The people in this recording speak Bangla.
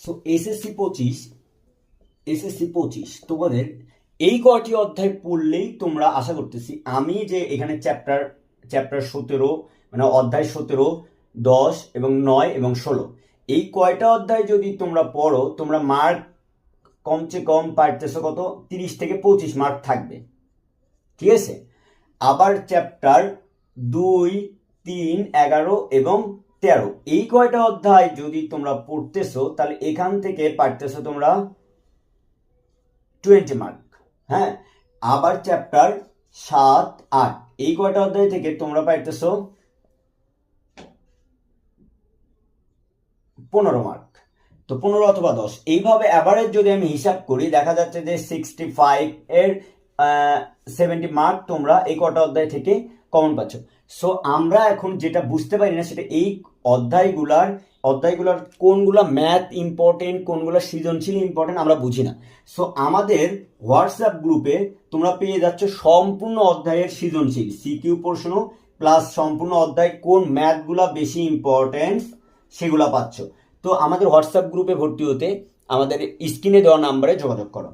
সো এসএসসি 25 তোমাদের এই কয়টি অধ্যায় পড়লেই তোমরা আশা করতেছি আমি যে এখানে চ্যাপ্টার 17 মানে অধ্যায় 17, 10 এবং 9 এবং 16 এই কয়টা অধ্যায় যদি তোমরা পড়ো তোমরা মার্ক কমসে কম পারতেছো কত 30 থেকে 25 মার্ক থাকবে, ঠিক আছে। আবার চ্যাপ্টার 2, 3, 11 এবং 13 এই কয়টা অধ্যায় যদি তোমরা পড়তেছো তাহলে এখান থেকে পারতেছো তোমরা 20 মার্ক। হ্যাঁ, আবার চ্যাপ্টার 7, 8 এই কয়টা অধ্যায় থেকে তোমরা পাইতেছো 15 মার্ক। তো 15 অথবা 10 এইভাবে অ্যাভারেজ যদি আমি হিসাব করি দেখা যাচ্ছে যে 65 এর 70 মার্ক তোমরা এই কটা অধ্যায় থেকে কমন পাচ্ছ। সো আমরা এখন যেটা বুঝতে পারি না সেটা এই অধ্যায়গুলার কোনগুলা ম্যাথ ইম্পর্টেন্ট, কোনগুলা সৃজনশীল ইম্পর্টেন্ট আমরা বুঝি না। সো আমাদের হোয়াটসঅ্যাপ গ্রুপে তোমরা পেয়ে যাচ্ছ সম্পূর্ণ অধ্যায়ের সৃজনশীল সিকিউ প্রশ্ন প্লাস সম্পূর্ণ অধ্যায় কোন ম্যাথগুলা বেশি ইম্পর্টেন্ট সেগুলা পাচ্ছ। তো আমাদের হোয়াটসঅ্যাপ গ্রুপে ভর্তি হতে আমাদের স্ক্রিনে দেওয়া নাম্বারে যোগাযোগ করো।